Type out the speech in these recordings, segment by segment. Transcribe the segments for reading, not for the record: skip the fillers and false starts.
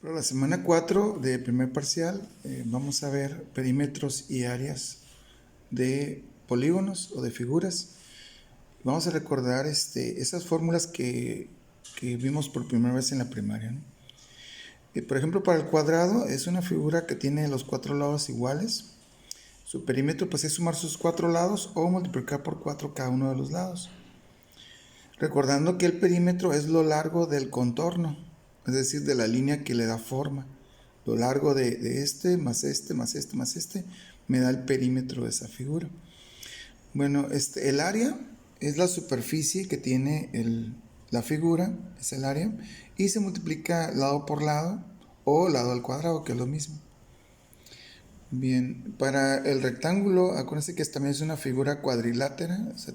Para la semana 4 de primer parcial vamos a ver perímetros y áreas de polígonos o de figuras. Vamos a recordar esas fórmulas que vimos por primera vez en la primaria, ¿no? Por ejemplo, para el cuadrado es una figura que tiene los cuatro lados iguales. Su perímetro pues es sumar sus cuatro lados o multiplicar por 4 cada uno de los lados. Recordando que el perímetro es lo largo del contorno, es decir, de la línea que le da forma. Lo largo de este, más este, más este, más este, me da el perímetro de esa figura. Bueno, el área es la superficie que tiene la figura, es el área, y se multiplica lado por lado o lado al cuadrado, que es lo mismo. Bien, para el rectángulo, acuérdense que también es una figura cuadrilátera, o sea,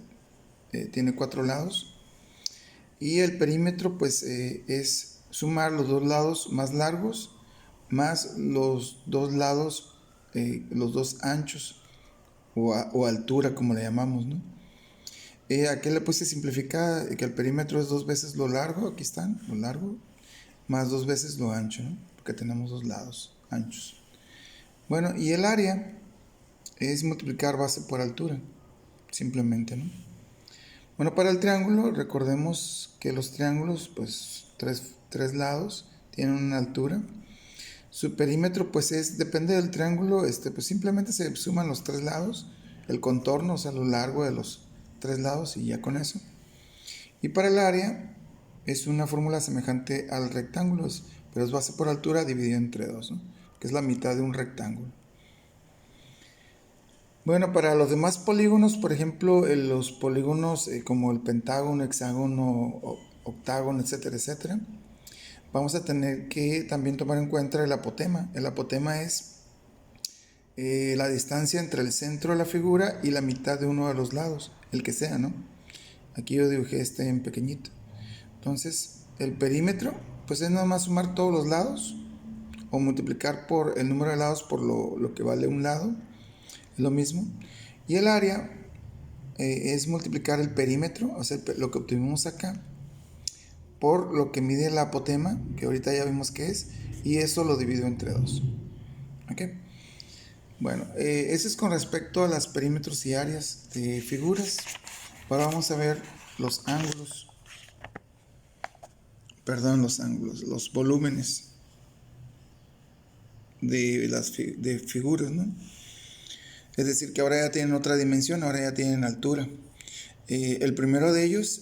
tiene cuatro lados. Y el perímetro pues es sumar los dos lados más largos más los dos lados, los dos anchos o altura como le llamamos, ¿no? Aquí le puse simplificada que el perímetro es dos veces lo largo, aquí están, lo largo, más dos veces lo ancho, ¿no? Porque tenemos dos lados anchos. Bueno, y el área es multiplicar base por altura, simplemente, ¿no? Bueno, para el triángulo, recordemos que los triángulos, pues tres lados, tienen una altura. Su perímetro, pues depende del triángulo, pues simplemente se suman los tres lados, el contorno, o sea, lo largo de los tres lados y ya con eso. Y para el área, es una fórmula semejante al rectángulo, pero es base por altura dividido entre dos, ¿no? Que es la mitad de un rectángulo. Bueno, para los demás polígonos, por ejemplo, los polígonos como el pentágono, hexágono, octágono, etcétera, etcétera, vamos a tener que también tomar en cuenta el apotema. El apotema es la distancia entre el centro de la figura y la mitad de uno de los lados, el que sea, ¿no? Aquí yo dibujé en pequeñito. Entonces, el perímetro, pues es nada más sumar todos los lados o multiplicar por el número de lados por lo que vale un lado, es lo mismo. Y el área es multiplicar el perímetro, o sea, lo que obtuvimos acá, por lo que mide el apotema, que ahorita ya vimos qué es, y eso lo divido entre dos. ¿Ok? Bueno, eso es con respecto a las perímetros y áreas de figuras. Ahora vamos a ver los ángulos, los volúmenes de figuras, ¿no? Es decir, que ahora ya tienen otra dimensión, ahora ya tienen altura. El primero de ellos,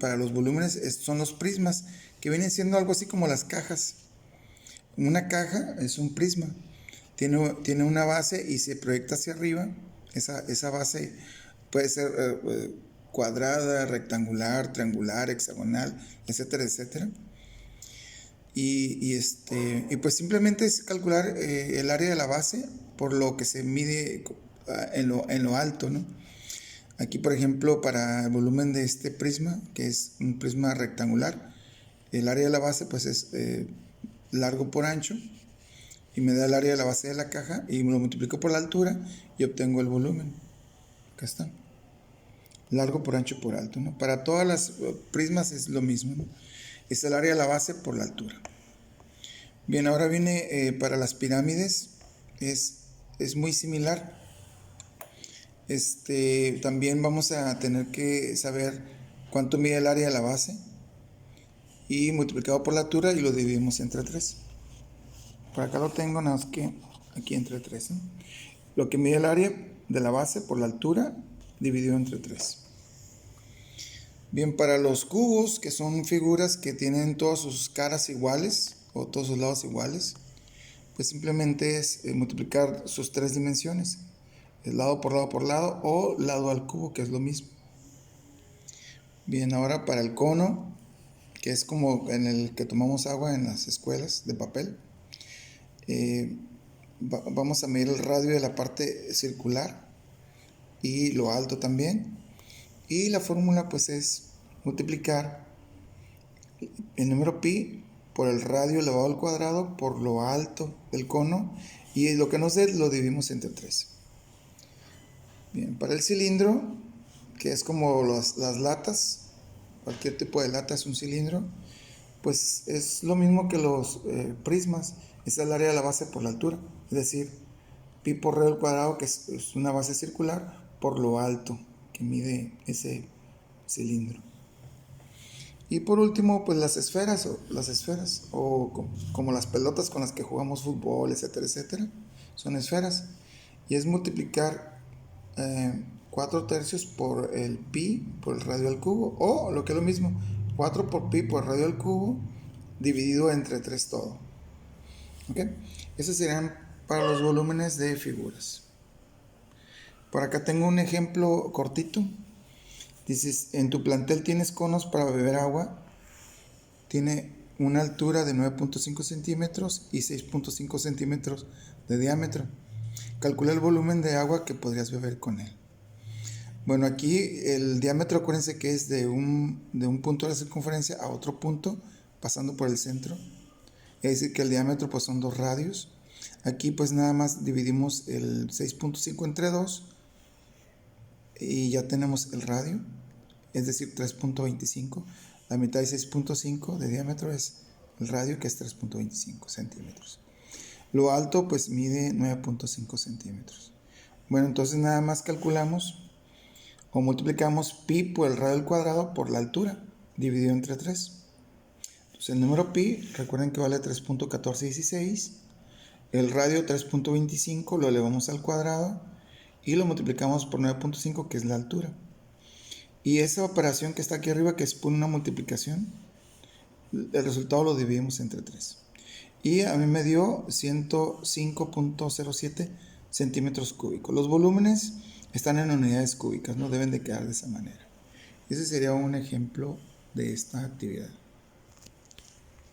para los volúmenes, son los prismas, que vienen siendo algo así como las cajas. Una caja es un prisma, tiene una base y se proyecta hacia arriba. Esa base puede ser cuadrada, rectangular, triangular, hexagonal, etcétera, etcétera. Y pues simplemente es calcular el área de la base por lo que se mide en lo alto, ¿no? Aquí, por ejemplo, para el volumen de este prisma, que es un prisma rectangular, el área de la base pues es largo por ancho, y me da el área de la base de la caja y lo multiplico por la altura y obtengo el volumen. Acá está. Largo por ancho por alto, ¿no? Para todas las prismas es lo mismo, ¿no? Es el área de la base por la altura. Bien, ahora viene para las pirámides, es muy similar. También vamos a tener que saber cuánto mide el área de la base y multiplicado por la altura y lo dividimos entre 3. Por acá lo tengo, nada más que aquí entre 3, ¿no? Lo que mide el área de la base por la altura dividido entre 3. Bien, para los cubos, que son figuras que tienen todas sus caras iguales o todos sus lados iguales, pues simplemente es multiplicar sus tres dimensiones, el lado por lado o lado al cubo, que es lo mismo. Bien, ahora para el cono, que es como en el que tomamos agua en las escuelas de papel, vamos a medir el radio de la parte circular y lo alto también. Y la fórmula pues es multiplicar el número pi por el radio elevado al cuadrado por lo alto del cono, y lo que nos dé lo dividimos entre 3. Bien, para el cilindro, que es como las latas, cualquier tipo de lata es un cilindro, pues es lo mismo que los prismas, es el área de la base por la altura, es decir, pi por r al cuadrado, que es una base circular, por lo alto que mide ese cilindro. Y por último, pues las esferas, como las pelotas con las que jugamos fútbol, etcétera, etcétera, son esferas. Y es multiplicar 4 tercios por el pi por el radio al cubo, o lo que es lo mismo, 4 por pi por el radio al cubo dividido entre 3 todo. ¿Ok? Esos serían para los volúmenes de figuras. Por acá tengo un ejemplo cortito. Dices, en tu plantel tienes conos para beber agua. Tiene una altura de 9.5 centímetros y 6.5 centímetros de diámetro. Calcula el volumen de agua que podrías beber con él. Bueno, aquí el diámetro, acuérdense que es de un punto de la circunferencia a otro punto, pasando por el centro. Es decir, que el diámetro pues son 2 radios. Aquí pues nada más dividimos el 6.5 entre 2 y ya tenemos el radio, es decir, 3.25. La mitad de 6.5 de diámetro es el radio, que es 3.25 centímetros. Lo alto pues mide 9.5 centímetros. Bueno, entonces nada más calculamos o multiplicamos pi por el radio al cuadrado por la altura, dividido entre 3. Entonces el número pi, recuerden que vale 3.1416. El radio 3.25 lo elevamos al cuadrado y lo multiplicamos por 9.5, que es la altura. Y esa operación que está aquí arriba, que es por una multiplicación, el resultado lo dividimos entre 3. Y a mí me dio 105.07 centímetros cúbicos. Los volúmenes están en unidades cúbicas, no deben de quedar de esa manera. Ese sería un ejemplo de esta actividad.